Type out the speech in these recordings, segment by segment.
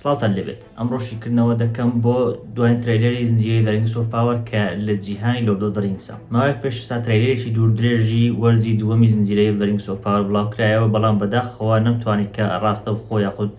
سڵاتان لێبێت ئەمڕۆشی کردنەوە دەکەم بۆ دوایین ترێلەری زنجیرەی The Rings of Power کە لە جیهانی Lord of the Ringsە. ماوەیەک پێش سا ترێلەرێکی دوورودرێژی وەرزی دووەمی زنجیرەی The Rings of Power بڵاوکرایەوە، بەڵام بەداخەوە نەمتوانی کە ڕاستە بخۆ یاخود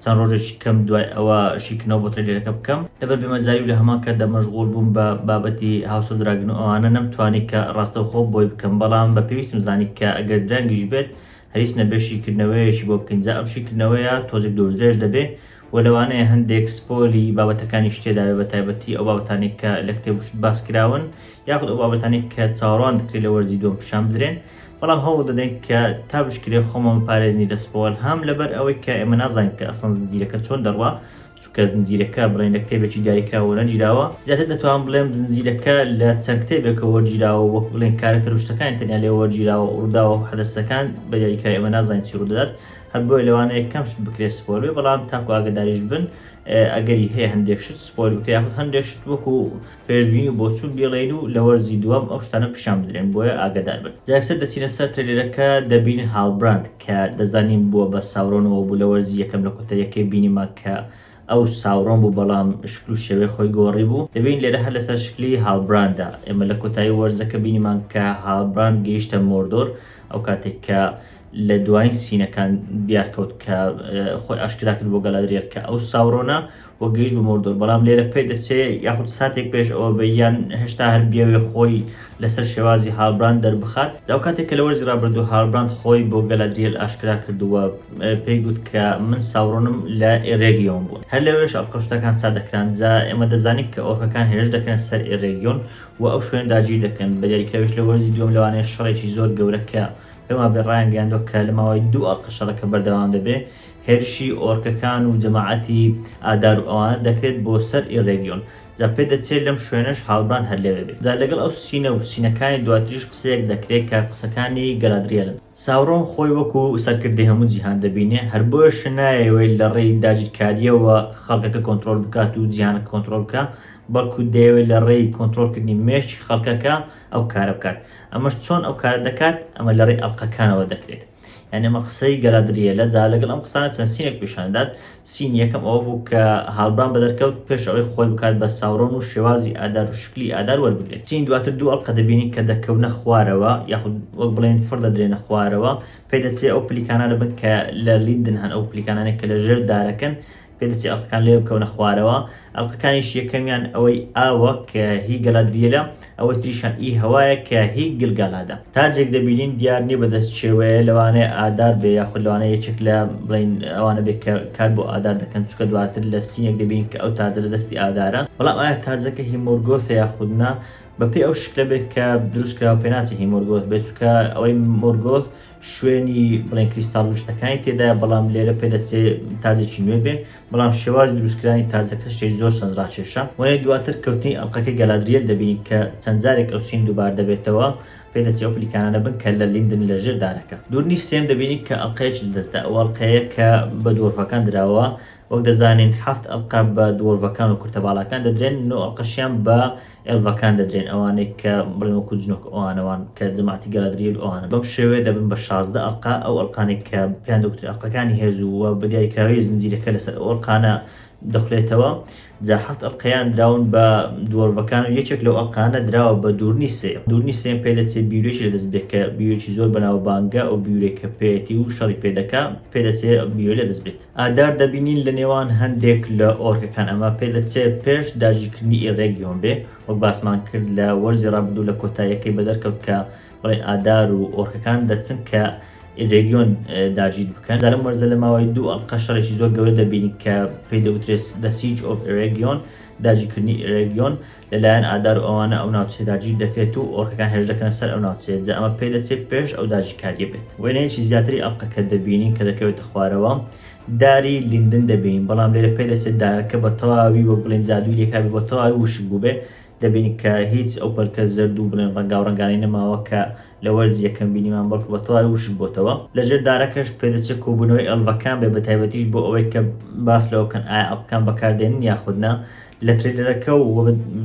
چەند ڕۆژێکی کەم دوای ئەوە شیکردنەوە بۆ ترێلەرەکە بکەم، لەبەر بێمەزاری و لە هەمان کاتدا مەشغوڵ بووم بە بابەتی House of Dragon و ئەوانە نەمتوانی کە ڕاستەوخۆ بۆی بکەم، بەڵام بە پێویستم زانی کە ئەگەر درەنگیش بێت هەریس نەبێ شیکردنەوەیەکی بۆ بکەین. جا ئەم شیکردنەوەیە تۆزێک دوورودرێژ دەبێ و لەوانەیە هەندێک سپۆلی بابەتەکانی شتێداوێ، بە تایبەتی ئەو بابەتانی کە لە کتێبشت باس کراون یاخود ئەو بابەتانی کە چاوەڕوان دەکرێت لە وەرزی دووەم پیشان بدرێن، بەڵام هەوڵ دەدەین کە تا بشکرێ خۆمەوە پارێزنی لە سپۆل، هەم لەبەر ئەوەی کە ئێمە نازانین کە ئەسڵەن زنجیرەکە چۆن دەڕوا، چونکە زنجیرەکە بڵێن لە کتێبێکی دیاریکراوە نەگیراوە. زیاتر دەتوانم بڵێم زنجیرەکە لە چەند کتێبێکەوە وەرگیراوە، وەک بڵێن کارەکتەر وشتەکانی تەنیا لێ وەرگیراوە، ڕووداوە و حەدەسەکان بە دیاریکراوی ئێمە نازانین چی ڕوودەدات، هەر بۆیە لەوانەیە کەم شت بکرێت سپۆل بێ، بەڵام تاکو ئاگاداریش بن ئەگەری هەیە هەندێک شت سپۆل بکرێت یاخود هەندێک شت وەکو پێشبینی و بۆچوو بێڵێن و لە وەرزی دووەم ئەو شتانە پیشان بدرێن، بۆیە ئاگادار بن. جا ئەکسەر دەچینە سەر ترێلەرەکە دەبینین هالبراند کە دەزانین بووە بە ساورۆنەوە بوو لە وەرزی یەکەم لە کۆتاییەکەی بینیمان کە ئەو ساورۆن بوو، بەڵام شکل و شێوەی خۆی گۆڕی بوو. دەبین لێرە هەر لەسەر شکلی هالبراندا ئێمە لە کۆتایی وەرزەکە بینیمان کە هالبراند گەیشتە مۆردۆر، ئەو کاتێک کە لە دوایین سینەکان دیارکەوت کە خۆی ئاشکرا کرد بۆ گەلادریێل کە ئەو ساورۆنە وە گەیشت بە مۆردۆر، بەڵام لێرە پێی دەچێت یاخود ساتێک پێش ئەوە بەیان هێشتا هەر بیاوێ خۆی لەسەر شێوازی هالبراند دەربخات. ئەو کاتێک کە لە وەرزی ڕابردوو هالبراند خۆی بۆ گەلادریێل ئاشکرا کردووە، پێی گوت کە من ساورۆنم لە ئێرێگیۆن بوون، هەر لەوێش ئەڵقەشتەکان چا دەکران. جا ئێمە دەزانین کە ئۆرکەکان هێرش دەکەن سەر ئێرێگیۆن و ئەو شوێن داگیر دەکەن، بە دیاریکراویش لە وەرزی دووەم لەوانەیە شەڕێکی زۆر گەورەکە پێما بێ ڕایان گەیاندووە کە لە ماوەی دوو ئەڵقە شەڕەکە بەردەوام دەبێ، هێرشی ئۆرکەکان و جەماعەتی ئادار و ئەوانە دەکرێت بۆ سەر ئێرێگیۆن. جا پێ دەچێت لەم شوێنەش هالبراند هەر لێوێ بێت. جا لەگەڵ ئەو سینە و سینەکانی دواتریش قسەیەک دەکرێت کە قسەکانی گەلادریێلن. ساورۆن خۆی وەکو سەرکردەی هەموو جیهان دەبینێ، هەر بۆیەش نایەوەی لە ڕێی داگیرکاریەوە خەڵکەکە کۆنتڕۆل بکات و جیهانەکە کۆنتڕۆل بکات، بەڵکو دەیەوێت لە ڕێی کۆنتڕۆلکردنی مێشتی خەڵکەکە ئەو کارە بکات. ئەمەش چۆن ئەو کارە دەکات؟ ئەمە لە ڕێی ئەڵقەکانەوە دەکرێت. یعنی ئەمە قسەی گەلادریێلە. جا لەگەڵ ئەم قسانە چەند سینێک پیشاندات. سین یەکەم ئەوە بوو کە هالبراند بەدەرکەوت پێش ئەوەی خۆی بکات بە ساورۆن و شێوازی ئادار و شکلی ئادار وەربگرێت. سین دواتر دوو ئەڵقە دەبینی کە دەکەونە خوارەوە یاخود وەک بڵێن فڕ دەدرێنە خوارەوە، پێی دەچێت ئەو پلیکانانە بن کە لە لیندن هەن، ئەو پلیکانانێک کە لە ژێر دارەکەن، پێ دەچێت ئەڵقەکان لێ بکەونە خوارەوە. ئەڵقەکانیش یەکەمیان ئەوەی ئاوە کە هی گەلادریێلە، ئەوەی تریشان ئی هەوایە کە هی گلگالادا. تاجێک دەبینین دیار نییە بەدەست چێوەیە، لەوانەیە ئادار بێ یاخود لەوانەیە یەکێک لە بڵین ئەوانە بێت کە کار بۆ ئادار دەکەن، چونکە دواتر لە سینێک دەبینین کە ئەو تاجە لە دەستی ئادارە، بەڵام ئایا تاجەکە هیمۆرگۆثە یاخودنا؟ بەپێی ئەو شکلە بێت کە دروست کراوە پێ ناچێت هیمۆرگۆث بێت، چونکە ئەوەی مۆرگۆث شوێنی بڵێن کریستاڵ وشتەکانی تێدایە، بەڵام لێرە پێ دەچێت تاجێکی نوێ بێ، بەڵام شێوازی دروستکردنی تاجەکە شتێکی زۆر سەنجڕاکێشە. وەنێ دواتر کەوتنی ئەڵقەکەی گەلادریێل دەبینی کە چەند جارێک ئەو سین دووبار دەبێتەوە، پێ دەچێت ئەو پلیکانانە بن کە لە لیندن لە ژێر دارەکە. دوورنی سێم دەبینی کە ئەڵقەیەکی لەدەستدا، ئەو ئەڵقەیە کە بە دۆرفەکان دراوە، وەک دەزانین 7 ئەڵقە بە دۆرڤەکان و کورتەباڵەکان دەدرێن، 9 ئەڵقەشیان بە ئێڵڤەکان دەدرێن، ئەوانەی کە بڵێن وەکو جنۆک ئەوانەوان کە جەماعەتی گەلادریێل ئەوانە. بەم شێوەیە دەبن بە 16 ئەڵقە، ئەو ئەڵقانێک کە پێیان دەوترێت ئەڵقەکانی هێزوو و بە دیاریکراوی زنجیرەکە لەسەر ئەو ئەڵقانە دەخولێتەوە. جا 7 ئەڵقەیان دراون بە دۆرڤەکان و یەکێک لەو ئەڵقانە دراوە بە دوورنی سێ. دوورنی سێم پێ دەچێت بیرۆیەکی لەدەست بێت کە بیرۆیەکی زۆر بەناوبانگە، ئەو بیرۆیەکە پێیەتی و شەڕی پێ دەکات، پێ دەچێت بیرۆی لەدەست بێت. ئادار دەبینین لە نێوان هەندێک لە ئۆرکەکان، ئەمە پێ دەچێت پێش داگیرکردنی ئێرێگیۆن بێ، وەک باسمان کرد لە وەرزی ڕابردوو لە کۆتاییەکەی بەدەرکەوت کە بڵێن ئادار و ئۆرکەکان دەچن کە ئێرێگیۆن داگیر بکەن. لەم وەرزە لە ماوەی دوو ئەڵقە شەڕێکی زۆر گەورە دەبینی کە پێی دەوترێت The Siege of ئێرێگیۆن، داگیرکردنی ئێرێگیۆن لەلایەن ئادار و ئەوانە ئەو ناوچەیە داگیر دەکرێت و ئۆرکەکان هێرش دەکەنە سەر ئەو ناوچەیە. جا ئەمە پێی دەچێت پێش ئەو داگیرکاریە بێت. وێنەیەکی زیاتری ئەڵقەکە دەبینین کە دەکەوێتە خوارەوە، داری لیندن دەبینین، بەڵام لێرە پێی دەچێت دارەکە بە تەواوی وەک بڵێن جادووی لێکابێت، بە تەواوی وشک بوو بێ. دەبینی کە هیچ ئەو پەلکە زەرد و بڵێن ڕەنگا و ڕەنگانەی نەماوە کە لە وەرزی یەکەم بینیمان، بەڵکو بە تەواوی وشک بۆتەوە. لەژێر دارەکەش پێ دەچێت کۆبوونەوەی ئەڵڤەکان بێ، بە تایبەتیش بۆ ئەوەی کە باس لەوە بکەن ئایا ئەڵڤەکان بەکاردێنن یاخودنا. لە ترێلەرەکە و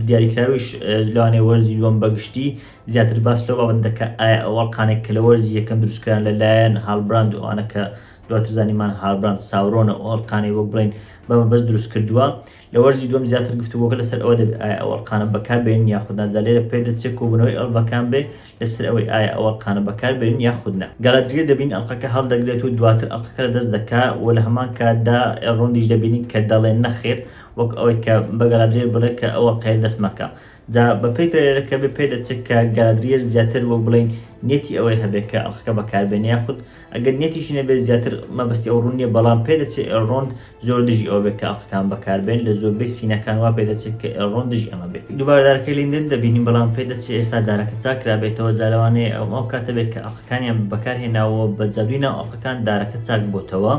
دیاریکراویش لەوانەیە وەرزی دووەم بەگشتی زیاتر باس لەوە بابەت دەکات ئایا ئەو ئەڵقانێک کە لە وەرزی یەکەم دروستکران لەلایەن هالبراند و ئەوانە کە دواتر زانیمان هالبراند ساورۆنە و ئەڵقانەی وەک بڵین بەمە بەس دروست کردووە لە وەرزی دووەم زیاتر گفتوگۆکە لەسەر ئەوە ئایا ئەو ئەڵقانە بەکاربێنن یاخود نازان لێرە پێ دەچێت کۆبوونەوەی ئەڵڤەکان بێ لەسەر ئەوەی ئایا ئەو ئەڵقانە بەکاربێنن یاخود نا. گەلادریل دەبین ئەڵقەکە هەڵدەگرێت و دواتر ئەڵقەکە لەدەست دەکات و لە هەمان کاتدا ئێڕۆندیش دەبینین کە دەڵێن نەخێر وەک ئەوەی کە بە گەلادریل بڵێت کە ئەو ئەڵقەیە دەست مەکە. جا بەپێی ترێرەکە بێ پێ دەچێت کە گەلادریل زیاتر وەک بڵین نێتی ئەوەی هەبێت کە ئەڵقەکە بەکاربێنێ یاخود ئەگەر نێتیشی نەبێت زیاتر مەبەستی ئەو ڕوو نییە بەڵام پێ دەچێت ئێڕۆند زۆر دژی ئەوە بێت کە ئەڵقەکان بەکاربێن لە زۆربەی سینەکان وا پێ دەچێت کە ئێڕۆند دژی ئەمە بێت. دووبارە دارەکەی لیندن دەبینین بەڵام پێ دەچێت ئێستا دارەکە چاکرابێتەوە جارەوانەیە ئەو کاتە بێت کە ئەڵقەکانیان بەکارهێناوە بە جادووی ناو ئەڵقەکان دارەکە چاک بۆتەوە.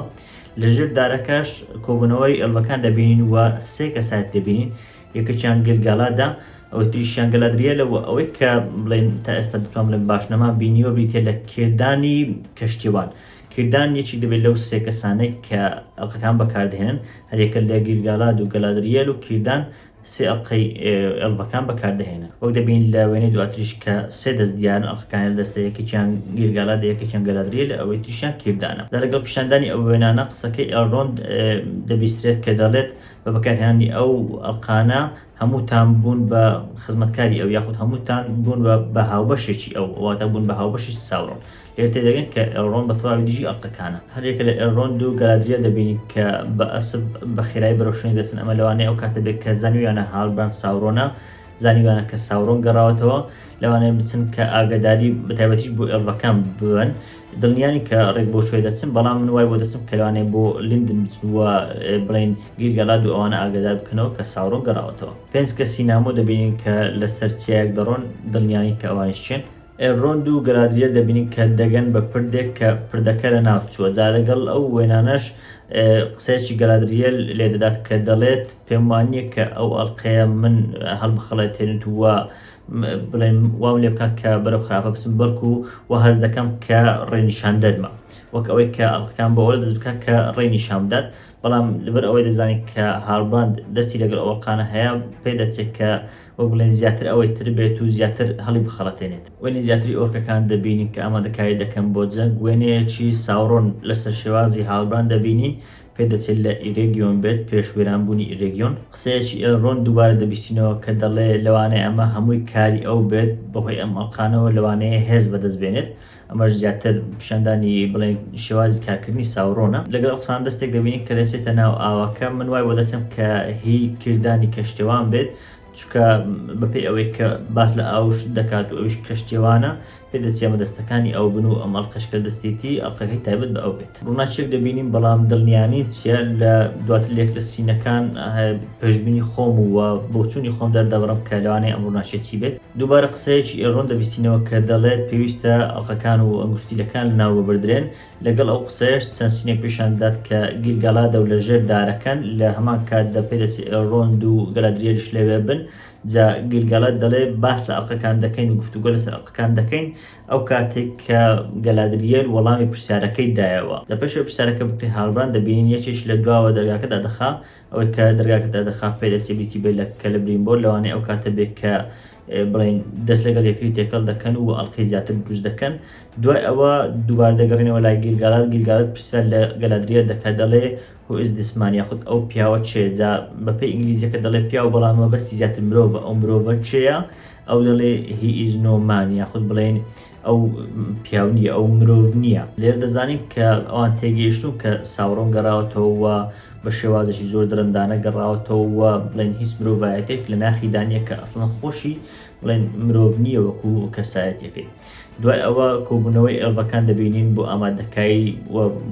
لەژێر دارەکەش کۆبوونەوەی ئەڵڤەکان دەبینین و سێ کەسات دەبینین یەکێکیان گلگالادا ئەوەی تریشیان گەلادریێلە و ئەوەی کە بڵێن تا ئێستا دەتوان بڵێن باشنەما بینیوە بریتێ لە کردانی کەشتیوان. کردان یەکی دەبێت لەو سێ کەسانەی کە ئەڵقەکان بەکاردێنن هەرێکە لە گیلگالاد و گەلادریێل و کردان سێ ئەڵقەی ئەڵڤەکان بەکاردەهێنن. وەک دەبین لە وێنەی دواتریش کە سێ دەست دیارن ئەڵقەکان لەدەستە یەکێکیان گیلگالاد یەکێکیان گەلادریێل ئەوەی تریشیان کردانە. لەگەڵ پیشاندانی ئەو وێنانە قسەکەی ئێڕۆند دەبیسترێت کە دەڵێت بە بەکارهێنانی ئەو ئەڵقانە هەمووتان بوون بە خزمەتکاری ئەو یاخود هەمووتان بوون بە هاوبەشێکی ئەو واتە بوون بە هاوبەشی ساورۆن. لێرە تێدەگەن کە ئێڕۆن بە تەواوی دژی ئەڵقەکانە. هەرێکە لە ئێڕۆند و گەلادریێل دەبینی کە بە ئەسب بە خێرایی بەرەو شوێنێک دەچن ئەمە لەوانەیە ئەو کاتە بێت کە زانیویانە هالبراند ساورۆنە زانیویانە کە ساورۆن گەڕاوەتەوە لەوانەیە بچن کە ئاگاداری بەتایبەتیش بۆ ئێڵڤەکان ببن دڵنیانی کە ڕێک بۆ شوێ دەچن بەڵام من وای بۆ دەچم کە لەوانەیە بۆ لیندن بچن وە بڵین گیلگالاد و ئەوانە ئاگادار بکەنەوە کە ساورۆن گەڕاوەتەوە. 5 کەسی نامۆ دەبینین کە لەسەر چیاک دەڕۆن دڵنیانی کە ئەوانش چێن. ئێڕۆند و گەلادریێل دەبینین کە دەگەن بە پردێک کە پردەکە لە ناوچووە. جا لەگەڵ ئەو وێنانەش قسەیەکی گەلادریێل لێ دەدات کە دەڵێت پێم وانییە کە ئەو ئەڵقەیە من هەڵبخەڵێتێنێت وە بڵێن وام لێ بکات کە بەرەو خراپە بچم بەڵکو و هەز دەکەم کە ڕێنیشان دەرمە وەک ئەوەی کە ئەڵقەکان بە ئەوە دەست بکات کە ڕێنیشان بدات. بەڵام لەبەر ئەوەی دەزانێت کە هالبراند دەستی لەگەڵ ئەوڵقانە هەیە پێ دەچێت کە وەک بڵێن زیاتر ئەوەی تر بێت و زیاتر هەڵی بخەڵەتێنێت. وێنەی زیاتری ئۆرکەکان دەبینین کە ئامادەکاری دەکەن بۆ جەنگ. وێنەیەکی ساورۆن لەسەر شێوازی هالبراند دەبینین پێ دەچێت لە ئیرێگیۆن بێت پێشوێرانبوونی ئیرێگیۆن. قسەیەکی ئێڕۆن دووبارە دەبیستینەوە کە دەڵێ لەوانەیە ئەمە هەمووی کاری ئەو بێت بەهۆی ئەم ئەڵقانەوە لەوانەیە هێز بەدەستبێنێت. ئەمەش زیاتر پیشاندانی بڵێن شێوازی کارکردنی ساورۆنە. لەگەڵ قسان دەستێک دەبینین کە دەچێتە ناو ئاوەکە. من وای بۆ دەچم کە هی کردانی کەشتێوان بێت چونکە بەپێی ئەوەی کە باس لە ئاوش دەکات و ئەوش کەشتێوانە پێ دەچێت ئەمەدەستەکانی ئەو بن و ئەم ئەڵقەشکە دەستێتی ئەڵقەکەی تایبەت بە ئەو بێت. ڕووناچێک دەبینین بەڵام دڵنیانی چیە لە دواتر لێک لە سینەکان پێشبینی خۆم و بۆچوونی خۆم دەردەبڕم کە لەوانەیە ئەم ڕووناچێکی بێت. دووبارە قسەیەکی ئێڕۆن دەبیستینەوە کە دەڵێت پێویستە ئەڵقەکان و ئەنگوشتیلەکان لە ناو ببردرێن. لەگەڵ ئەو قسەیەش چەند سینێک پیشان دات کە گیلگالادە و لەژێر دارەکەن لە هەمان کاتدا پێ دەچێت ئێڕۆند و گەلادریێلش لەوێ بن. جا گیلگالاد دەڵێ باس لە ئەڵقەکان دەکەین و گفتوگۆ لەسەر ئەڵقەکان دەکەین ئەو کاتێک کە گەلادریێل وەڵامی پرسیارەکەی دایەوە. لە پێشەوە پرسیارەکە بکرێ هالبراند دەبینین یەکێش لە دواوە دەرگاکەدا دەخا ئەوەی کە دەرگاکەدا دەخا پێ دەچێت بیتی بێت لە کەلەبرینبۆر لەوانەیە ئەو کاتە بێت کە بڵین دەست لەگەڵ یەکتری تێکەڵ دەکەن و ئەڵقەی زیاتر دروست دەکەن. دوای ئەوە دووبارە دەگەڕێنەوە لای گیلگالاد. گیلگالاد پرسیار لە گەلادریێل دەکات دەڵێ هو ئیز دیس مان یاخود ئەو پیاوە چێ. جا بەپێی ئینگلیزیەکە دەڵێ پیاو بەڵام مەبەستی زیاتر مرۆڤە ئەو مرۆڤە چێیە ئەو دەڵێ هی ئیز نۆ مان یاخود بڵێن ئەو پیاو نییە ئەو مرۆڤ نییە. لێرە دەزانین کە ئەوان تێگەیشتون کە ساورۆن گەڕاوەتەوە بە شێوازێکی زۆر درەندانە گەڕاوەتەوە بڵێن هیچ مرۆڤایەتێک لە ناخی دانیە کە ئەسڵەن خۆشی بڵێن مرۆڤ نییە وەکو کەسایەتیەکەی. دوای ئەوە کۆبوونەوەی ئێڵڤەکان دەبینین بۆ ئامادەکاری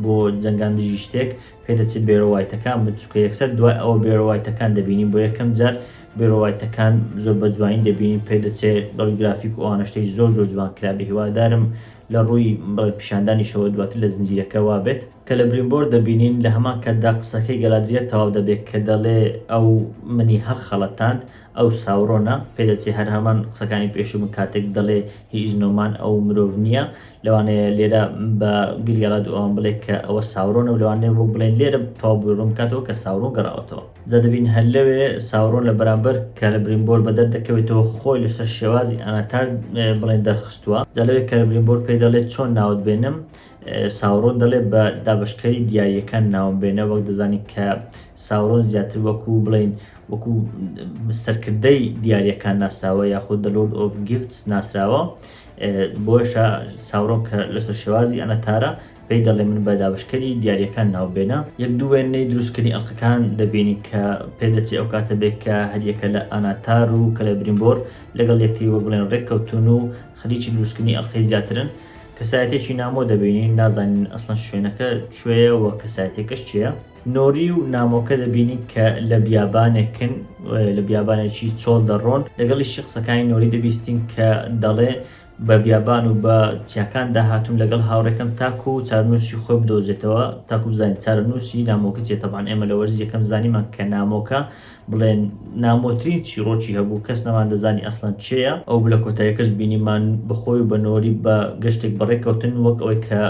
بۆ جەنگان دژی شتێک پێ دەچێت بێڕەوایەتەکان بچووکە یەکسەر. دوای ئەوە بێڕەوایەتەکان دەبینین بۆ یەکەم جار بێڕەوایەتەکان زۆر بە جوانی دەبینین پێ دەچێت ڕۆلگرافیک و ئەوانەشتەی زۆر جوان کرابێ. هیوادارم لە ڕووی پیشاندانیشەوە دواتر لە زنجیرەکە وا بێت. کە لە برینبۆر دەبینین لە هەمان کاتدا قسەکەی گەلادریێل تەواو دەبێت کە دەڵێ ئەو منی هەر خەڵەتاند ئەو ساوڕۆنە پێدەچێت هەر هەمان قسەکانی پێشوو من کاتێک دەڵێ هیچ نۆمان ئەو مرۆڤ نییە لەوانەیە لێرە بە گریاڵات ئەوان بڵێ کە ئەوە ساوڕۆنە و لەوانەیە بۆ بڵێن لێرە تاوبڕۆم کاتەوە کە ساوڕۆن گەڕاوەتەوە جا دەبین هەر لەوێ ساوڕۆن لە بەرامبەر کەرەبرینبۆر بە دەردەکەوێتەوە خۆی لەسەر شێوازی ئاناتار بڵێن دەرخستووە جا لەوێ کەرەبرینبۆر پێی دەڵێت چۆن ناوت بێنم ساوڕۆن دەڵێ بە دابشکەری دیاریەکان ناوم بێنە وەک دەزانی کە ساوڕۆن زیاتر وەکو بڵین وەکو سەرکردەی دیاریەکان ناسراوە یاخود The Lord of Gifts ناسراوە بۆشە ساوڕۆن کە لەسەر شێوازی ئەنەتارە پێی دەڵێ من بە دابشکەری دیاریەکان ناوبێنە یەک دوو وێنەی دروستکردنی ئەڵلقەکان دەبینی کە پێدەچێت ئەو کاتە بێت کە هەریەکە لە ئاناتار و کەرەبرینبۆر لەگەڵ یەکتری وە بڵێن ڕێککەوتون و خەریکی دروستکردنی ئەڵلقەی زیاترن کەسایەتێکی نامۆ دەبینین نازانین ئەسڵەن شوێنەکە کوێیە و کەسایەتێکەش چییە نۆری و نامۆکە دەبینی کە لە بیابانێکن لە بیابانێکی چۆڵ دەڕۆن لەگەڵیشی قسەکانی نۆری دەبیستین کە دەڵێ بە بیابان و بە چیاکان داهاتوم لەگەڵ هاوڕێکەکەم تاکو و چارنووسی خۆی بدۆزێتەوە تاکو بزانین چارنووسی نامۆکە چێت تەبان ئێمە لە وەرز یەکەم زانیمان کە نامۆکە بڵێن نامۆترین چیرۆکی هەبوو کەس نەمان دەزانی ئەسڵەن چێیە ئەو لە کۆتاییەکەش بینیمان بەخۆی و بە نۆری بە گەشتێک بەڕێکەوتن وەک ئەوەی کە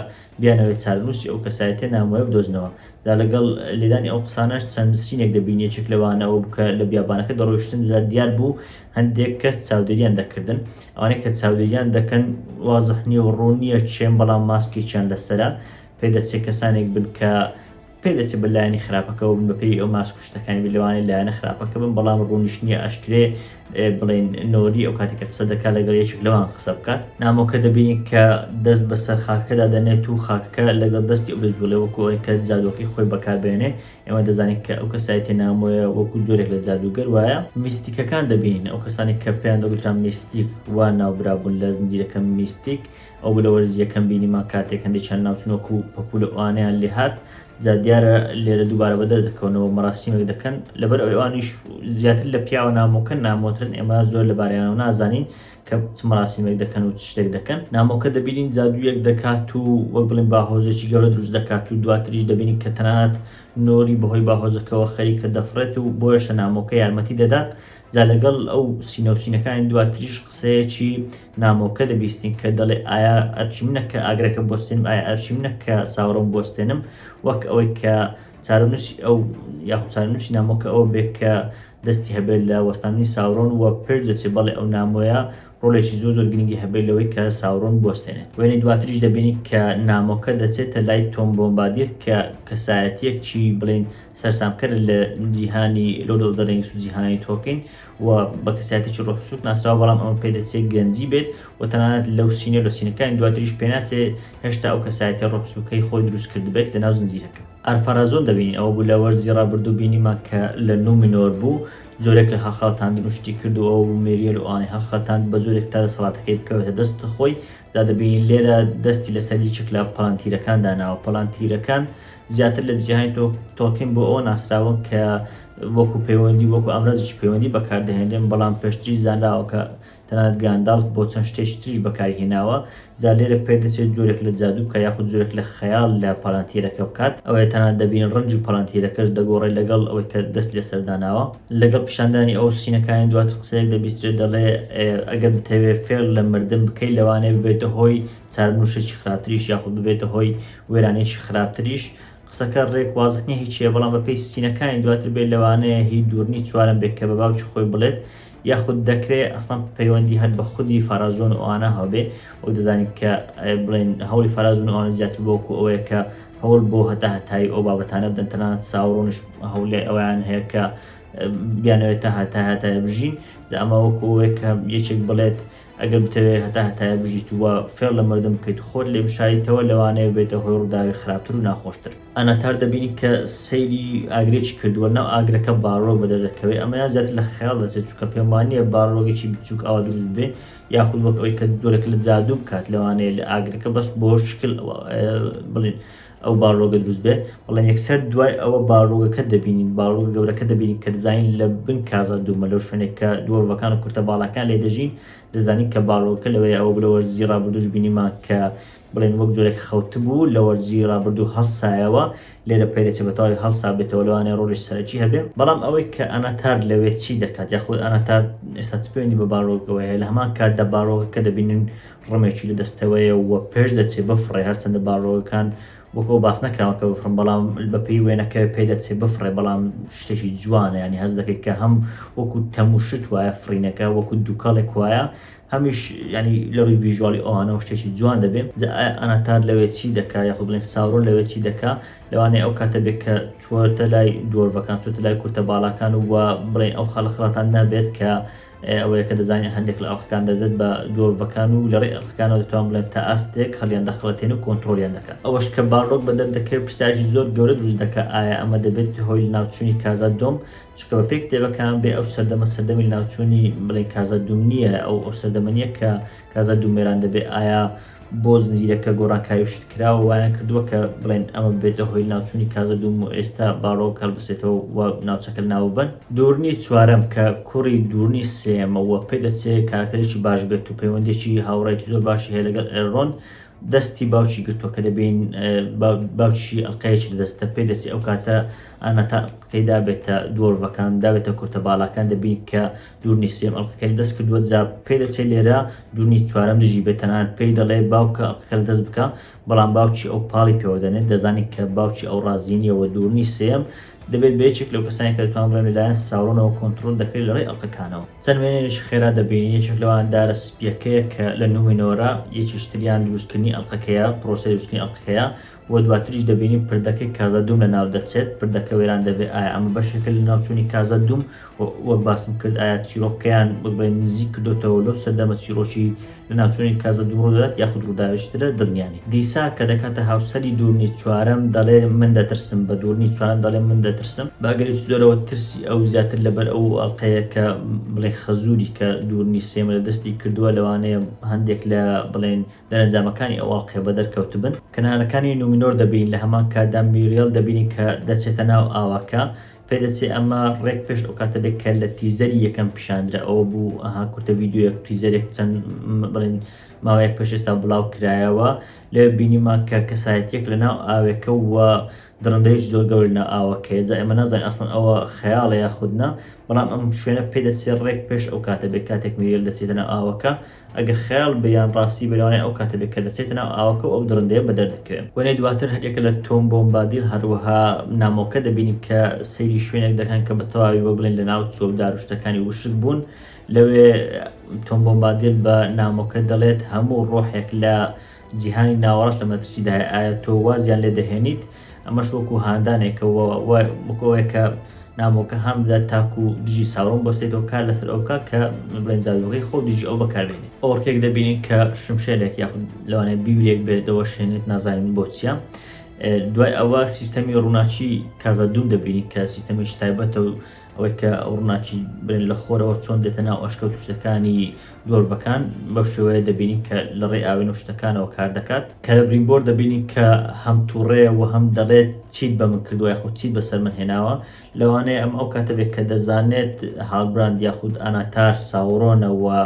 بیانەوەی چارنووسی ئەو کەسایەتێ نامۆیە بدۆزنەوە دا لەگەڵ لێدانی ئەو قسانەش چەند سینێک دەبینی یەکێک لەوانەوە بکە لە بیابانەکە دەڕۆیشتن دیار بوو هەندێک کەس چاودێریان دەکردن ئەوانەیە کە چاودێریان دەکەن وازح نییە و ڕوو نییە چێن بەڵام ماسکێکیان لەسەرە پێدەچێت کەسانێک بن کە پێدەچێت بە لایەنی خراپەکەەوە بن بەپێی ئەو ماسک و شتەکانی بلوانی لایەنە خراپەکە بن بەڵام ڕوونیش نییە ئەشکرێ بڵێن نۆری ئەو کاتێکە قسە دەکات لەگەڵ یەکێک لەوان قسە بکات نامۆکە دەبینی کە دەست بەسەر خاکەدا دەنێت و خاکەکە لەگەڵ دەستی ئەو دەجوڵێ وەکوەوەی کە جادوەکەی خۆی بەکاربێنێ ئێمە دەزانین کە ئەو کەسایەتی نامۆیە وەکو جۆرێک لە جادوگەر وایە میستیکەکان دەبینین ئەو کەسانی کە پێیان دەگوتران میستیک وان ناوبرابوون لە زنجیرەکە میستیک ئەو لە وەرزیەکەم بینیمان کاتێک هەندێکیان ناوچنۆک و پەپولەوانیان لێ هات جا دیارە لێرە دووبارە بەدەر دەکەونەوە مەراسیمێک دەکەن لەبەر ئەوانیش زیاتر لە پیاوە نامۆکە نامۆترن ئێمە زۆر لەبارەیانەوە نازانین کە چ مەراسیمێک دەکەن و شتێک دەکەن نامۆکە دەبینین جادوویەک دەکات و وەک بڵێن باهۆزێکی گەورە دروست دەکات و دواتریش دەبینین کە تەنانەت نۆری بەهۆی باهۆزەکەەوە خەریکە دەفرێت و بۆیشە نامۆکە یارمەتی دەدات جا لەگەڵ ئەو سینەوسینەکانی دواتریش قسەیەکی نامۆکە دەبیستین کە دەڵێ ئایا ئەرچی منە کە ئاگرەکە بۆستێنم ئایا ئەرچی منە کە ساوڕۆم بۆستێنم وەک ئەوەی کە چارەنووسی ئەو یاخود چارەنووسی نامۆکە ئەوە بێت کە دەستی هەبێت لە وەستانی ساوڕۆن وە پێش دەچێت بەڵێ ئەو نامۆیە ڕۆڵێکی زۆر گرنگی هەبێت لەوەی کە ساوڕۆن بۆستێنێت وێنەی دواتریش دەبینی کە نامۆکە دەچێتە لای تۆم بۆمبادیر کە کەسایەتیەکی بڵێن سەرسامکەر لە جیهانی Lord of the Rings و جیهانی تۆکین و بە کەسایەتێکی ڕۆحسووک ناسراوە بەڵام ئەمە پێ دەچێت گەنجی بێت و تەنانەت لەو سینە لە سینەکانی دواتریش پێناسێ هێشتا ئەو کەسایەتی ڕۆحسووکەی خۆی دروست کرد بێت لە ناو زنجیرەکە ئارفارازۆن دەبینین ئەوە بوو لە وەرزی ڕابردوو بینیمان کە لە نومینۆر بوو زۆرێک لە هەڵخەڵتان دروشتی کرد و ئەو مێریە و ئانی هەڵخەڵتان بە زۆرێک تا دەسەڵاتەکەی بکەوێتە دەست خۆی دا دەبینین لێرە دەستی لەسەر یەکێک لە پەڵانتیرەکان داناوە پەڵانتیرەکان زیاتر لە جیهانی تۆکین بۆ ئەوە ناسراون کە وەکو پەیوەندی وەکو ئەمڕۆزیش پەیوەندی بەکاردەهێنرێن بەڵام پێشتری زانراوە کە تەنانەت گاندالف بۆ چەند شتێکی تریش بەکارهێناوە جا لێرە پێ دەچێت جۆرێک لە جادوو بکە یاخود جۆرێک لە خەیاڵ لە پەڵانتیرەکە بکات ئەوەیە تەنانەت دەبین ڕەنجی پەڵانتیرەکەش دەگۆڕێت لەگەڵ ئەوەی کە دەست لێسەر داناوە لەگەڵ پیشاندانی ئەو سینەکانی دواتر قسەیەک دەبیسترێت دەڵێ ئەگەر بتەوێت فێر لە مردن بکەی لەوانەیە ببێتە هۆی چارەنووشێکی خراپتریش یاخود ببێتە هۆی وێرانێکی خراپتریش قسەکە ڕێک وازح نییە هیچیە بەڵام بە پێی سینەکانی دواتر بێت لەوانەیە هی دوورنی چوارم بێت کە بە باوکی خۆی بڵێت یاخود دەکرێت ئەسڵان پەیوەندی هەر بە خودی فارازۆن و ئەوانە هەبێ وەک دەزانین کە بڵێن هەوڵی فارازۆن ئەوانە زیاتر بۆکو ئەوەیە کە هەوڵ بۆ هەتا هەتایی ئەو بابەتانە بدەن تەنانەت ساوڕۆنش هەوڵێ ئەویان هەیە کە بیانەوێت تا هەتای بژین ئەمە وەکو ئەوەیە کە یەکێک بڵێت ئەگەر بتەوێت هەتای بژیت وە فێڵ لە مردم بکەیت خۆت لێ بشاریتەوە لەوانەیە بێتە هۆی ڕووداوی خراپتر و ناخۆشتر ئەنەتار دەبینی کە سەیری ئاگرێکی کردووە ناو ئاگرەکە باڕۆک بەدەردەکەوێت ئەمەیان زیاتر لە خەیاڵ دەچێت چونکە پێم وانییە باڕۆگێکی بچووک ئەوە دروست بێ یاخود وەک ئەوەی کە جۆرێک لە جادوو بکات لەوانەیە لە ئاگرەکە بەس بۆ شکل بڵین ئەو باڵۆگە دروست بێ بەڵام یەکسەر دوای ئەوە باڵۆگەکە دەبینین باڵۆگە گەورەکە دەبینین کە دەزانین لە بن کازە دوومە لەو شوێنێک کە دۆڕڤەکان و کورتە باڵەکان لێ دەژین دەزانین کە باڵۆگەکە لەوەیە ئەوە لە وەرزی ڕابردووش بینیمان کە بڵێن وەک جۆرێک خەوت بوو لە وەرزی ڕابردوو هەڵسایەوە لێرە پێدەچێت بەتەواوی هەڵسا بێتەوە لەوانەیە ڕۆژی سەرەکی هەبێ بەڵام ئەوەی کە ئەناتار لەوێ چی دەکات یاخود ئەناتار ئێستا چ پەیوەندی بە باڵۆگەوە هەیە لە هەمان کاتدا باڵۆگەکە دەبینن ڕمێکی لە دەستەوەیە و پێش دەچێت بفڕێ هەرچەندە باڵۆگەکان وەکو باس نەکراوە کە بفڕن بەڵام بەپێی وێنەکە پێی دەچێت بفڕێ بەڵام شتێکی جوانە ینی هەز دەکەیت کە هەم وەکو تەموشت وایە فرینەکە وەکو دووکەڵێک وایە هەمیش ینی لەڕووی ڤیژوالی ئەوانەوە شتێکی جوان دەبێت ئەناتار لەوێ چی دەکا یاخود بڵێن ساورۆ لەوێ چی دەکا لەوانەیە ئەو کاتە بێت کە چوەتە لای دۆرڤەکان چۆتە لای کورتە باڵەکان و بڵێن ئەو خەڵخڵاتان نابێت کە ئەوەیە کە دەزانێت هەندێک لە ئەڵخەکان دەدەت بە دۆرڤەکان و لەڕێی ئەڵخەکانەوە دەتوان بڵێن تا ئاستێک هەڵیان دەخڵەتێن و کۆنتترۆلیان دەکات ئەوەش کە باڵۆک بەدەر دەکرێت پرسیاژی زۆر گەورە دروست دەکات ئایا ئەمە دەبێت هۆی ناوچوونی کازا دۆم چکە بە پێی کتێبەکان بێ ئەو سەردەمە سەردەمی ناوچوونی بڵێن کازا دوم نییە ئەو سەردەمە نییە کە کازا دومێران دەبێت ئایا بۆ زنجیرەکە گۆڕانکاوی شت کراوە وایان کردووە کە بڵێن ئەمە بێتە هۆی ناوچوونی کازا دوم و ئێستا باڵۆک هەڵبسێتەوە و ناوچەکە ناو بن دوورنی چوارەم کە کوڕی دوورنی سێمەوە پێی دەچێت کارکتەرێکی باش بێت و پەیوەندێکی هاوڕێتی زۆر باشی هەیە لەگەڵ ئێڕۆن دەستی باوکی گرتووە کە دەبین باوکی ئەڵقەیەکی لەدەستە پێی دەچێت ئەو کاتە ئەناتارکەی دابێتە دۆرڤەکان دابێتە کورتە باڵەکان دەبین کە دوورنی سێم ئەڵقەکەی دەست کردووە جا پێی دەچێت لێرە دوورنی چوارەم دژی بێتەنان پێی دەڵێ باوکە ئەڵقەکە دەست بکە بەڵام باوکی ئەو پاڵی پێوە دەنێت دەزانێت کە باوکی ئەو ڕازینیەوە دوورنی سێم دەبێت بێچێک لەو کەسانی کە دەتوان بڵێن لەلایەن ساورۆنەوە کۆنتترۆل دەکرێت لەڕێی ئەڵقەکانەوە چەند وێنێش خێرا دەبینی یەکێک لەوان دارە سپیەکەیە کە لە نوێنەوەرە یەکیشتریان دروستکردنی ئەڵقەکەیە پرۆسەی دروستکردنی ئەڵقەکەیە و دواتریش دەبینی پردەکەی کازا دوم لە ناو دەچێت پردەکە وێران دەبێت ئایا ئەمە بەشێکە لە ناوچوونی کازا دوم وەک باسم کرد ئایا چیرۆکەیان بڵێن نزیک کردوتەوە لەو سەردەمە چیرۆکی لە ناوچوونی کازا دوم ڕوودەدات یاخود ڕووداویشترە دڵنیانی دیسا کە دەکاتە هاوسەری دوورنی چوارەم دەڵێ من دەترسم بە دوورنی چوارەم دەڵێ من دەترسم باگەریش زۆرەوە ترسی ئەو زیاتر لەبەر ئەو ئەڵقەیە کە بڵێ خەزوری کە دوورنی سێمە لە دەستی کردووە لەوانەیە هەندێک لە بڵێن دەرەنجامەکانی ئەو ئەڵقەیە بە دەرکەوت بن کەنانەکانی نومینۆر دەبین لە هەمان کاتدا میریێل دەبینی کە دەچێتە ناو ئاواکە پێ دەچێت ئەمە ڕێک پێش ئەو کاتە بێت کە لە تیزەری یەکەم پیشاندرا ئەوە بوو ئەها کورتە ڤیددیۆیەک تیزەرێک چەند بڵێن ماوەیەک پێش ئێستا بڵاو کرایەوە لێ بینیمان کە کەسایەتێک لە ناو ئاوێکە وە دڕندەیەکی زۆر گەور لە ئاوەکەیە جا ئێمە نازانین ئەسڵەن ئەوە خەیاڵە یاخودنا بەڵام ئەم شوێنە پێ دەچێت ڕێک پێش ئەو کاتە بێت کاتێک میریێل دەچێتە ناو ئاوەکە ئەگەر خەیاڵ بەیان ڕاستی بەلەوانەیە ئەو کاتە بێت کە دەچێتە ناو ئاوەکە و ئەو دڕندەیە بەدەردەکەوێت وێنەی دواتر هەرێکە لە تۆم بۆمبادیل هەروەها نامۆکە دەبینی کە سەیری شوێنێک دەکەن کە بەتەواوی وە بڵێن لە ناو چۆبدار و شتەکانی وشک بوون لەوێ تۆم بۆمبادیل بە نامۆکە دەڵێت هەموو ڕۆحێک لە جیهانی ناوەڕاست لە مەترسیداهەیە ئایا تۆ وازیان لێ دەهێنیت ئەمەش وەکو هاندانێکەوە وەکەوەیە کە نامۆکە هەم بدات تاکو و دژی ساڕۆم بۆستێتەوە کار لەسەر ئەوکە کە بڵێن زاویەکەی خۆ دژی ئەو بەکاربێنێت ئەوڕکێک دەبینین کە شمشێرێک یاخود لەوانەیە بیورێک بێتەوە شوێنێت نازانین بۆ چیە دوای ئەوە سیستەمی ڕووناچی کازا دوم دەبینی کە سیستەمێکی تایبەتە و ئەوەی کە ئەو ڕووناچی برێن لە خۆرەوە چۆن دێتە ناو ئەشکەوت و شتەکانی دۆرڤەکان بەو شێوەیە دەبینی کە لە ڕێی ئاوێن و شتەکانەوە کار دەکات کە لە برینبۆر دەبینی کە هەم تووڕێ و هەم دەڵێت چیت بە من کردووە یاخود چیت بەسەر من هێناوە لەوانەیە ئەم ئەو کاتە بێت کە دەزانێت هاڵبراند یاخود ئەناتار ساوڕۆنەوە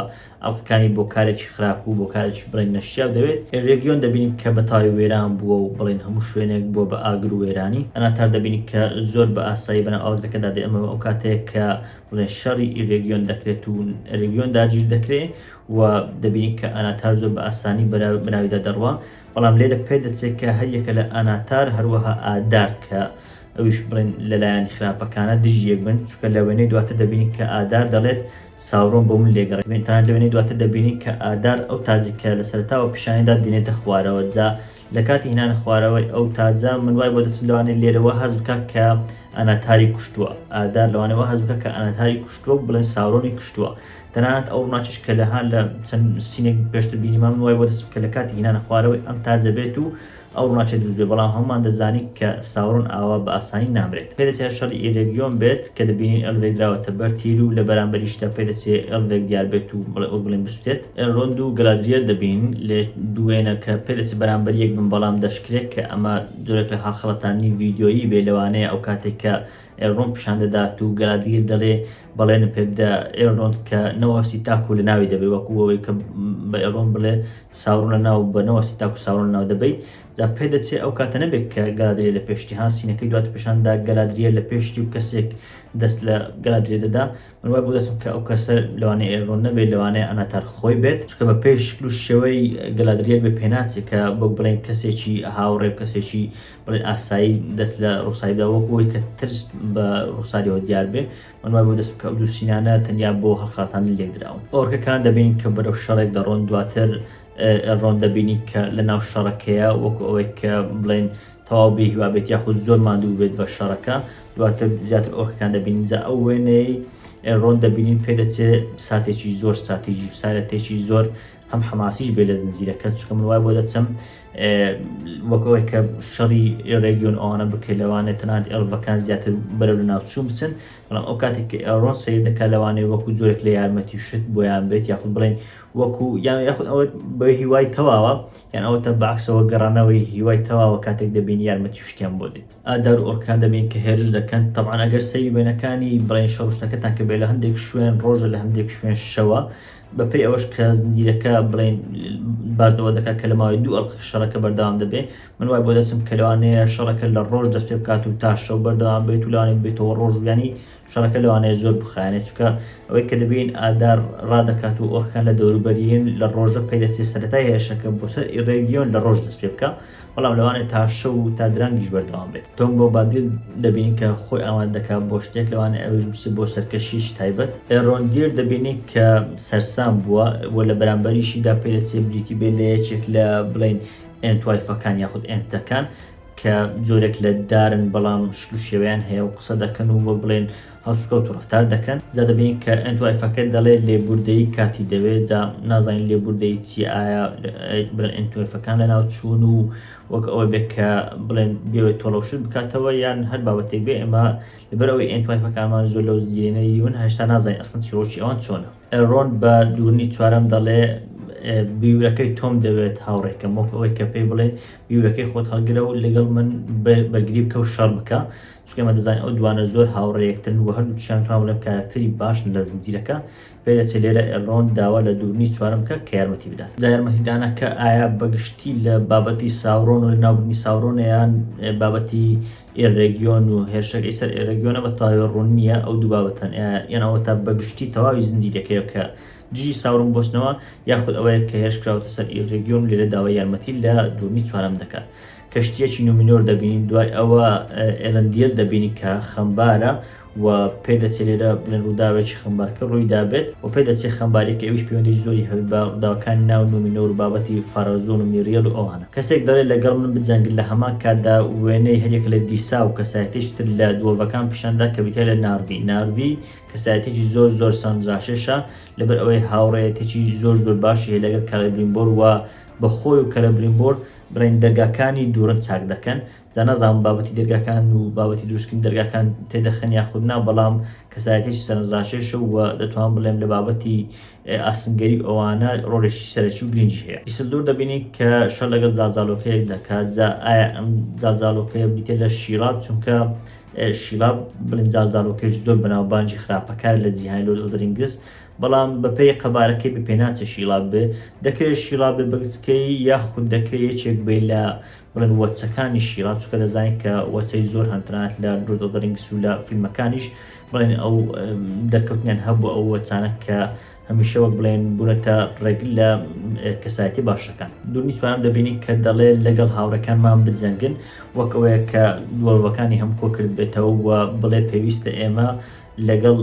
ئەڵقەکانی بۆ کارێکی خراپ و بۆ کارێکی بڵێن نەشیاو دەوێت ڕێگیۆن دەبینی کە بەتاوی وێران بووە و بڵێن هەموو شوێنێک بۆ بە ئاگر و وێرانی ئەناتار دەبینی کە زۆر بە ئاسایی بەناو ئاوەکەدا دێ ئەمە ئەو کاتەیە کە بڵێن شەڕی ڕێگیۆن دەکرێت و ڕێگیۆن داگیر دەکرێت و دەبینی کە ئەناتار زۆر بە ئاسانی بەناویدا دەڕوا بەڵام لێرە پێ دەچێت کە هەریەکە لە ئەناتار هەروەها ئادار کە ئەویش بڵێن لەلایەن خراپەکانە دژی یەک بن چکە لە وێنەی دواتر دەبینی کە ئادار دەڵێت ساوڕۆم بۆ من لێگەڕێت تەنانەت لە وێنەی دواتر دەبینی کە ئادار ئەو تاجێکە لە سەرتاوە پیشانیدا دێنێتە خوارەوە جا لە کاتی هێنانە خوارەوەی ئەو تاجە من وای بۆ دەچێت لەوانەیە لێرەوە هەز بکە کە ئەناتاری کوشتووە ئادار لەوانەوە هەز بکە کە ئەناتاری کوشتووە بڵێن ساوڕۆنی کوشتووە تەنانەت ئەو ڕووناچیش کە لەها لە چەند سینێک پێشتر بینیمان وای بۆ دەست بکە لە کاتی هێنانە خوارەوەی ئەم تاجە بێت و ئەو ڕووناچێت دروست بێ بەڵام هەمومان دەزانین کە ساورۆن ئاوا بە ئاسانی نامرێت پێدەچێت شەڕی ئێرێگیۆن بێت کە دەبینین ئەلڤێ دراوەتە بەر تیر و لە بەرامبەریشدا پێدەچێت ئەلڤێک دیار بێت و بڵێن بسوێت ئێلڕۆند و گەلادریێل دەبین لێ دوێنە کە پێدەچێت بەرامبەر یەک بن بەڵام دەشکرێت کە ئەمە جۆرێک لە هەڵخەڵەتانی ڤیدیۆیی بێ لەوانەیە ئەو کاتێک کە ئێلڕۆن پیشان دەدات و گەلادریێل دەڵێ بەڵێنم پێ بدە ئێلڕۆن کە نەوەسی تاکو لە ناوی دەبێت وەکو ئەوەی کە بە ئێلڕۆن بڵێ ساورۆن لە ناو بە نەوەسی تاکو ساورۆن لە ناو دەبیت جا پێدەچێت ئەو کاتە نەبێت کە گەلادریێل لە پێشتی هاسینەکەی دواتە پیشاندا گەلادریێل لە پێشتی و کەسێک دەست لە گەلادریێل دەدا من وای بۆ دەستم کە ئەو کەسە لەوانەیە ئێلڕۆن نەبێت لەوانەیە ئەناتار خۆی بێت چونکە بە پێی شکل و شێوەی گەلادریێل بێ پێناچێت کە بۆ بڵێن کەسێکی هاوڕێ کەسێکی بڵێن ئاسایی دەست لە ڕووساییدا وەکوەوەی کە ترس بە ڕووساریەوە دیار بێ من وای بۆ دەستم کە ئەو دوو سینانە تەنیا بۆ هەڵخاتان لێک دراون ئۆرکەکان دەبینین کە بەرەو شەڕێک دەڕۆن دواتر ئێلڕۆن دەبینی کە لە ناو شەڕەکەیە وەکو ئەوەی کە بڵێن تەواو بێ هیوا بێت یاخود زۆر ماندوو بێت بە شەڕەکە دواتر زیاتر ئۆرکەکان دەبینین جا ئەو وێنەی ئێلڕۆن دەبینین پێدەچێت ساتێکی زۆر استراتیژی سارەتێکی زۆر هەم حەماسیش بێ لە زنجیرەکە چونکە من وای بۆ دەچم وەکەوەی کە شەڕی ئێرێگیۆن ئەوانە بکرێت لەوانێت تەنانەت ئێڵڤەکان زیاتر بەرەو لە ناوچوو بچن بەڵام ئەو کاتێک کە ئێلڕۆن سەیر دەکات لەوانەیە وەکو جۆرێک لە یارمەتی شت بۆیان بێت یاخود بڵێن وەکو یاخود ئەوە بە هیوای تەواوە یان ئەوەتە بەعکسەوە گەڕانەوەی هیوای تەواوە کاتێک دەبین یارمەتی شتیان بۆ دیت ئادار ئۆرکان دەبین کە هێرش دەکەن تەبعان ئەگەر سەیری وێنەکانی بڵێن شەڕشتەکەتان کە بێت لە هەندێک شوێن ڕۆژە لە هەندێک شوێن شەوە بەپێی ئەوەش کە زنجیرەکە بڵێن بازەوە دەکات کە لە ماوەی دوو ئەڵق شەڕەکە بەردەوام دەبێت من وای بۆ دەچم کە لەوانەیە شەڕەکە لە ڕۆژ دەست پێ بکات و تا شەو بەردەوام بێت و لەوانەیە بێتەوە ڕۆژ ینی شەڕەکە لەوانەیە زۆر بخایەنێت چونکە ئەوەی کە دەبین ئادار ڕادەکات و ئۆرکان لە دەوروبەریین لە ڕۆژە پێدەچێت سەرەتای هێرشەکە بۆ سەر ئێرێگیۆن لە ڕۆژ دەست پێ بکە بەڵام لەوانێت تا شەو و تا درەنگیش بەردەوام بێت تۆم بۆ بادیل دەبینی کە خۆی ئاوان دەکات بۆ شتێک لەوانە ئەوش بچێت بۆ سەرکەشیش تایبەت ئێڕۆندیر دەبینی کە سەرسام بووە و لە بەرامبەریشیدا پێدەچێت بریتی بێت لە یەکێک لە بڵێن ئێنتوایفەکان یاخود ئێنتەکان کە جۆرێک لە دارن بەڵام شکل و شێوەیان هەیە و قسە دەکەن و بۆ بڵێن هەڵسوکەوت و ڕفتار دەکەن جا دەبینین کە ئەنتوایفەکە دەڵێت لێبوردەیی کاتی دەوێت جا نازانین لێبوردەیی چی ئایا بڵێن ئەنتوایفەکان لە ناو چوون و وەک ئەوە بێت کە بڵێن بێوێت تۆڵەوشت بکاتەوە یان هەر بابەتێک بێ ئێمە لەبەرەوەی ئەنتوایفەکانمان زۆر لەو زیرێنەی ون هێشتا نازانین ئەسڵەن چیرۆکی ئەوان چۆنە ئێڕۆن بە دوورنی چوارەم دەڵێ بیورەکەی تۆم دەوێت هاوڕێکەم وەک ئەوەی کە پێی بڵێ بیورەکەی خۆت هەڵگرە و لەگەڵ من بەرگری بکە و شەڕ بکە چونکە ئێمە دەزانین ئەو دوانە زۆر هاوڕێیەکترن و هەردووکیان توان بڵێن کارکتەری باشن لە زنجیرەکە پێدەچێت لێرە ئێڕۆن داوا لە دوورنی چوارەم بکە کە یارمەتی بدات جا یارمەتیدانەکە ئایا بەگشتی لە بابەتی ساورۆن و لە ناوبردنی ساورۆنە یان بابەتی ئێرێگیۆن و هێرشەکەی سەر ئێرێگیۆنە بە تەواوی ڕوون نییە ئەو دوو بابەتەن یان ئەوە تا بەگشتی تەواوی زنجیرەکەی کە دژی ساورم بۆستنەوە یاخود ئەوەیە کە هێرش کراوەتە سەر ئێرێگیۆن لێرە داوای یارمەتی لە دوورنی چوارەم دەکات کەشتیەکی نومینۆر دەبینین دوای ئەوە ئێلەندیل دەبینی کە خەمبارە و پێدەچێت لێرە بڵێن ڕووداوێکی خەمبارکە ڕووی دابێت و پێدەچێت خەمبارێکی ئەویش پەیوەندی زۆری هەبێت بە ڕووداوەکانی ناو نومینۆر و بابەتی فارەزۆن و میریێل و ئەوانە کەسێک دەڵێت لەگەڵ من بجەنگن لە هەمان کاتدا وێنەی هەرێک لە دیسا و کەسایەتیشتر لە دۆڤەکان پیشاندا کە بیتە لە ناروی کەسایەتێکی زۆر زۆر سەرنجڕاکێشە لەبەر ئەوەی هاوڕێیەتێکی زۆر زۆر باشی هەیە لەگەڵ کەلەبرینبۆر و بەخۆی و کەلەبرینبۆر بڕین دەرگاکانی دوورن چاک دەکەن جا نازانم بابەتی دەرگاکان و بابەتی دروستکردن دەرگاکان تێدەخەن یاخود نا بەڵام کەسایەتێکی سەرنجڕاکێشە و دەتوان بڵێم لە بابەتی ئاسنگەری ئەوانە ڕۆڵێکی سەرەکی و گرنگی هەیە ئیسلدور دەبینی کە شەڕ لەگەڵ جاڵجاڵۆکەیەک دەکات جا ئایا ئەم جاڵجاڵۆکەیە بریتێ لە شیڵات چونکە شیڵاب بڵێن جاڵجاڵۆکەیەکی زۆر بەناوبانجی خراپەکار لە جیهانی لۆ دەرینگس بەڵام بەپێی قەبارەکەی بپێناچە شیڵاب بێ دەکرێت شیڵاب بێ بەگزکەی یاخود دەکرێت یەکێک بێ لە بڵێن وەچەکانی شیڵاب چونکە دەزانین کە وەچەی زۆر هەمتەنانەت لە لۆ دەرینگس و لە فیلمەکانیش بڵێن ئەو دەرکەوتنیان هەبوو ئەو وەچانە کە هەمیشە وەک بڵێن بوونەتە ڕێگل لە کەسایەتی باشەکان دوورنی چوارەم دەبینی کە دەڵێت لەگەڵ هاوڕەکانمان بجەنگن وەک ئەوەیە کە دووەڕوەکانی هەموو کۆ کرد بێتەوە و بڵێ پێویستە ئێمە لەگەڵ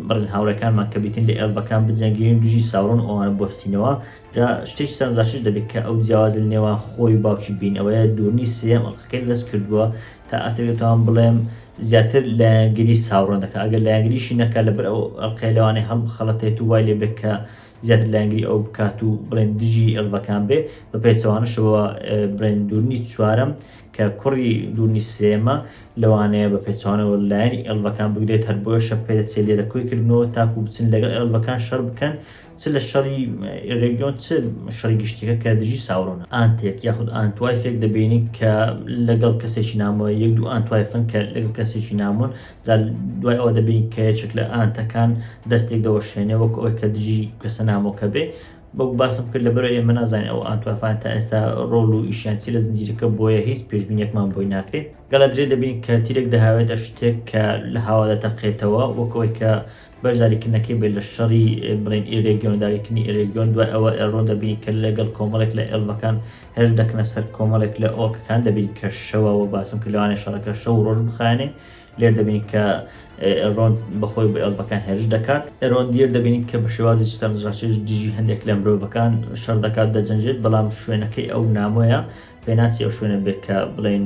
بڕن هاوڕەکانمان کە بیتین لە ئێڵڤەکان بجەنگین دژی ساورۆن ئەوانە بۆستینەوە جا شتێکی سەرنجڕاکێش دەبێت کە ئەو جیاواز لە نێوان خۆی و باوکی بین ئەوەیە دوورنی سێم ئەڵقەکەی دەست کردووە تا ئەسێک دەتوان بڵێم زیاتر لایەنگیری ساورۆن دەکات ئەگەر لایەنگریشی نەکات لەبەر ئەو ئەڵقەی لەوانەیە هەڵبخەڵەتێت و وای لێ بێت کە زیاتر لایەنگری ئەو بکات و بڵێن دژی ئێڵڤەکان بێ بە پێچەوانەشەوە بڵێن دوورنی چوارەم کە کوڕی دوورنی سێمە لەوانەیە بە پێچوانەوە لایەنی ئێڵڤەکان بگرێت هەر بۆیەشە پێدەچێت لێرە کۆیکردنەوە تاکو بچن لەگەڵ ئێڵڤەکان شەڕ بکەن چ لە شەڕی ڕێگیۆن چ شەڕی گشتیەکە کە دژی ساورۆنە. ئانتێک یاخود ئانتوایفێک دەبینی کە لەگەڵ کەسێکی نامۆە یەک دوو ئانتوایفن کە لەگەڵ کەسێکی نامۆن دوای ئەوە دەبین کە یەکێک لە ئانتەکان دەستێک دەوەشێنێ وەک ئەوەی کە دژی کەسە نامۆکە بێ. بەو باسم کرد لەبەرەوەی ئێمە نازانین ئەو ئانتوایفان تا ئێستا ڕۆڵ و ئیشیان چی لە زنجیرەکە بۆیە هیچ پێشبینیەکمان بۆی ناکرێت. گەڵا درێ دەبین کە تیرێک دەهاوێتە شتێک کە لە هاوا دەتەقێتەوە وەکەوەی کە بەشداریکردنەکەی بێت لە شەڕی بڵێن ئێرێگیۆنداریکردنی ئێرێگیۆن دوای ئەوە ئێڕۆن دەبینی کە لەگەڵ کۆمەڵێک لە ئێڵڤەکان هێرش دەکەنە سەر کۆمەڵێک لە ئۆرکەکان دەبین کە شەوەوە باسم کرد لەوانێ شەڕەکە شەو ڕۆژ بخانێ لێر دەبینی کە ئێڕۆن بەخۆی بە ئێڵڤەکان هێرش دەکات. ئێڕۆن دیر دەبینی کە بە شێوازی سەرنجڕاکێش دژی هەندێک لە مرۆڤەکان شەڕ دەکات دەجەنجێت بەڵام شوێنەکەی ئەو نامۆیە پێناچی ئەو شوێنە بێت کە بڵێن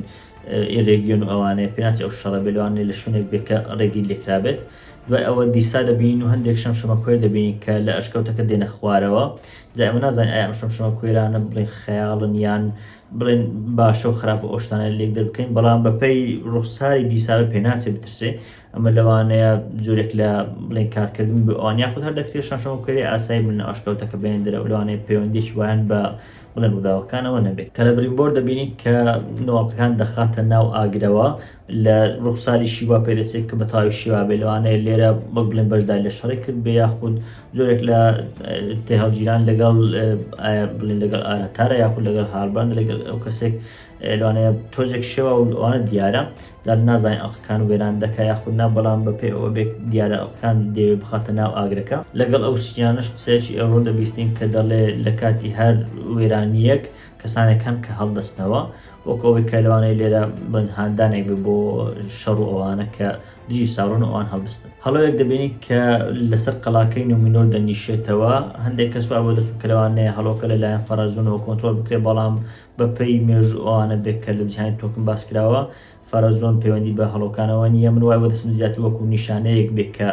ئێرێگیۆن و ئەوانەیە پێناچی ئەو شەڕە بێت لەوانەیە لە شوێنێک بێت کە ڕێگی لێکرابێت. دوای ئەوە دیسا دەبین و هەندێک شەمشەمە کوێر دەبینی کە لە ئەشکەوتەکە دێنە خوارەوە جا ئەمە نازانین ئایا ئەم شەمشەمە کوێرانە بڵێن خەیاڵن یان بڵێن باشە و خراپە ئۆشتانە لێک دەربکەین بەڵام بەپەی ڕوخساری دیساوە پێناچێ بترسێ ئەمە لەوانەیە جۆرێک لە بڵێن کارکردن بە ئەوانیا خود هەر دەکرێت شەمشەمە کوێری ئاسایی من ئەشکەوتەکە بێن دەرە و لەوانەیە پەیوەندیش وایان بە بڵێن ڕووداوەکانەوە نەبێت. کە لە بریمبۆر دەبینی کە نۆڵەکان دەخاتە ناو ئاگرەوە لە ڕوخساری شیوا پێدەچێت کە بە تاوی شیوا بێ لەوانەیە لێرە وەک بڵێن بەشدار لە شەڕی کرد بێ یاخود جۆرێک لە تێهەڵگیران لەگەڵ بڵێن لەگەڵ ئارەتارە یاخود لەگەڵ هاڵبەند لەگەڵ ئەو کەسێک لەوانەیە تۆزێک شێوە و ئەوانە دیارە دار نازانین ئەڵقەکان و وێران دەکا یاخود نا بەڵام بەپێ ئەوە بێک دیارە ئەڵقەکان دەوێت بخاتە ناو ئاگرەکە. لەگەڵ ئەو سییانش قسەیەکی ئێڕۆن دەبیستین کە دەڵێ لە کاتی هەر وێرانیەک کەسانێکان کە هەڵدەستنەوە وەکەوەی کە لەوانەیە لێرە بنهاندانێک بێ بۆ شەڕ و ئەوانە کە دژی ساڕۆن و ئەوان هەڵبستن. هەڵەیەک دەبینی کە لەسەر قەڵاکەی نومینۆر دەنیشێتەوە هەندێک کەس بۆ دەچوو کە لەوانەیە هەڵۆکە لەلایەن فەرەزۆنەوە کۆنترۆل بکرێت بەڵام بەپەی مێژوو ئەوانە بێت کە لە جیهانی تۆکم باس کراوە فەرەزۆن پەیوەندی بە هەڵۆکانەوە نییە. من وای بۆ دەستم زیاتر وەکو نیشانەیەک بێت کە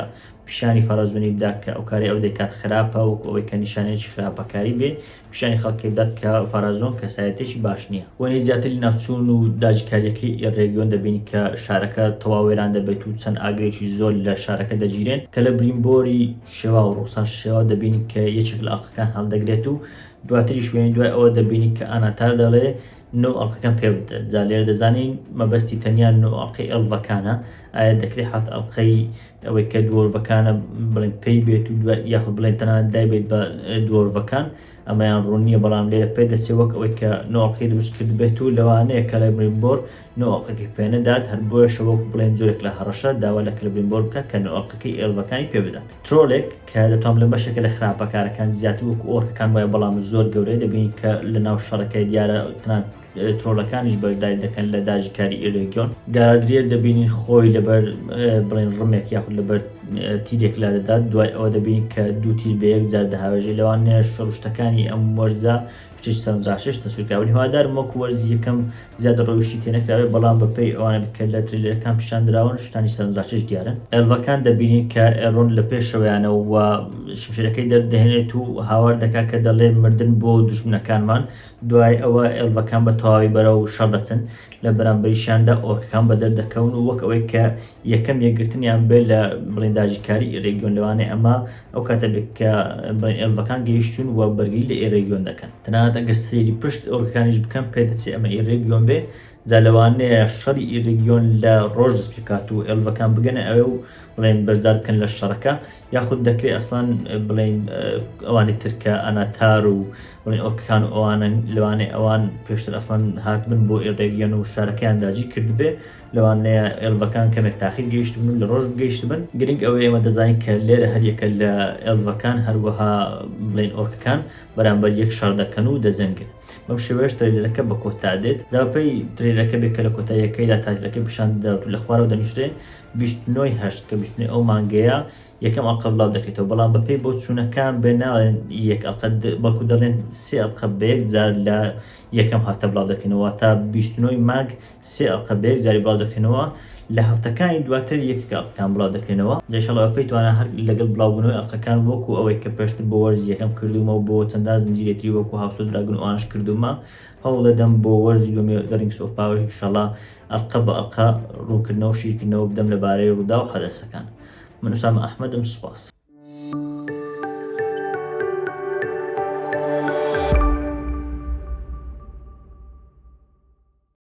پیشانی فەرەزۆنی بدات کە ئەو کاری ئەو دەکات خراپە وەکو ئەوەی کە نیشانەیەکی خراپەکاری بێ پیشانی خەڵکی بدات کە فەرەزۆن کەسایەتێکی باش نییە. وەنی زیاتری ناوچوون و داگیرکاریەکەی ڕێگیۆن دەبینی کە شارەکە تەواو وێران دەبێت و چەند ئاگرێکی زۆر لە شارەکە دەگیرێن کە لە بریمبۆری شێوا و ڕوخسار شێوا دەبینی کە یەکێک لە ئەڵقەکان هەڵدەگرێت و دواتری شوێنی دوای ئەوە دەبینی کە ئاناتار دەڵێ نۆ ئەڵقەکان پێ بدات. جا لێرە دەزانین مەبەستی تەنیا نۆ ئەڵقەی ئێڵڤەکانە ئایا دەکرێت هەفت ئەڵقەی ئەوەی کە دووەرڤەکانە بڵێن پێی بێت و یاخود بڵێن تەنانەت دایبێت بە دووەرڤەکان ئەمەیان ڕوون نییە بەڵام لێرە پێ دەچێت وەک ئەوەی کە نۆ ئەڵقەی دروست کرد بێت و لەوانەیە کە لە بریمبۆر نۆ ئەڵقەکەی پێ نەدات هەر بۆیەشە وەک بڵێن جۆرێک لە هەڕەشە داوا لە بریمبۆر بکات کە نۆ ئەڵقەکەی ئێڵڤەکانی پێ بدات. ترۆلێک کە دەتوان لە بەشێکە لە خراپەکارەکان زیاتر وەکو ئۆرکەکان وایە بەڵام زۆر گەورەی دەبینی کە لە ناو شەڕەکەی دیارە تەنانەت ترۆلەکانیش بەرداری دەکەن لە داژیکاری ئێرێگیۆن. گادرێل دەبینین خۆی لەبەر بڵێن ڕمێک یاخود لەبەر تیرێک لا دەدات دوای ئەوە دەبینین کە دوو تیر بە یەک جار دەهاوێژێ لەوانەیە شەڕشتەکانی ئەم وەرزە شتێکی سەرنجڕاکێش تەسویرکراوی هیوادارم وەکو وەرزی یەکەم زیادە ڕۆیشتی تێنەکراوێت بەڵام بەپەی ئەوانە بکە لە تریلەرەکان پیشاندراون شتانی سەرنجڕاکێش دیارن. ئێڵڤەکان دەبینین کە ئێڕۆن لە پێشەوەیانەوە و شمشێرەکەی دەردەهێنێت و هاوار دەکات کە دەڵێ مردن بۆ دوژمنەکانمان دوای ئەوە ئێڵڤەکان بە تەواوی بەرەو شەڕ دەچن لە بەرامبەریشاندا ئۆرکەکان بە دەردەکەون و وەک ئەوەی کە یەکەم یەکگرتنیان بێت لە بڵێن داژیکاری ڕێگیۆن لەوانەیە ئەمە ئەو کاتە بێت کە بڵێن ئێڵڤەکان گەیشتون و بەرگری لە ئێرێگیۆن دەکەن. تەنانەت ئەگەر سەیری پشت ئۆرکەکانیش بکەن پێدەچێت ئەمە ئێرێگیۆن بێ جا لەوانەیە شەڕی ئێرێگیۆن لە ڕۆژ دەست پێکات و ئێڵڤەکان بگەنە ئەوێ و بڵێن بەشدار بکەن لە شەڕەکە یاخود دەکرێت ئەسڵان بڵێن ئەوانی ترکە ئەناتار و بڵێن ئۆرکەکان و ئەوانە لەوانەیە ئەوان پێشتر ئەسڵان هاتبن بۆ ئێرێگیۆن و شارەکەیان داگیر کرد بێ لەوانەیە ئێڵڤەکان کەمێک تاخیر گەیشتبن و لە ڕۆژ بگەیشتبن. گرنگ ئەوەیە ئێمە دەزانین کە لێرە هەریەکە لە ئێڵڤەکان هەروەها بڵێن ئۆرکەکان بەرامبەر یەک شەڕ دەکەن و دەجەنگن. بەم شێوەیەش ترێلەرەکە بە کۆتا دێت داپەی ترێلەکە بێت کە لە کۆتاییەکەیدا تایتلەکەی پیشان دەدات و لە خوارەوە دەنووسرێت 29/8 کە 29 ئەو مانگەیە یەکەم ئەڵقە بڵاو دەکرێتەوە بەڵام بەپێی بۆ چوونەکان بێ ناڵێن یەک ئەڵقە بەڵکو دەڵێن 3 ئەڵقە بە یەک جار لە یەکەم هەفتە بڵاو دەکەنەوە تا 29 مانگ 3 ئەڵقە بە یەک جاری بڵاو دەکەنەوە لە هەفتەکانی دواتر یەکێک ئەڵلقەکان بڵاو دەکرێنەوە ئینشاڵڵا ئەوە پێیتوانە هەر لەگەڵ بڵاوبوونەوەی ئەڵلقەکان وەکو ئەوەی کە پێشتر بۆ وەرزی یەکەم کردومە و بۆ چەندان زنجیرێتی وەکو هاوس و دراگون و ئەوانش کردومە هەوڵ دەدەم بۆ وەرزی دووەمی The Rings of Power ئینشاڵڵا ئەڵلقە بە ئەڵلقە ڕوونکردنەوە و شیرکردنەوە بدەم لەبارەی ڕوودا و حەدەسەکان. من ئوسامە ئەحمەدم. سوپاس.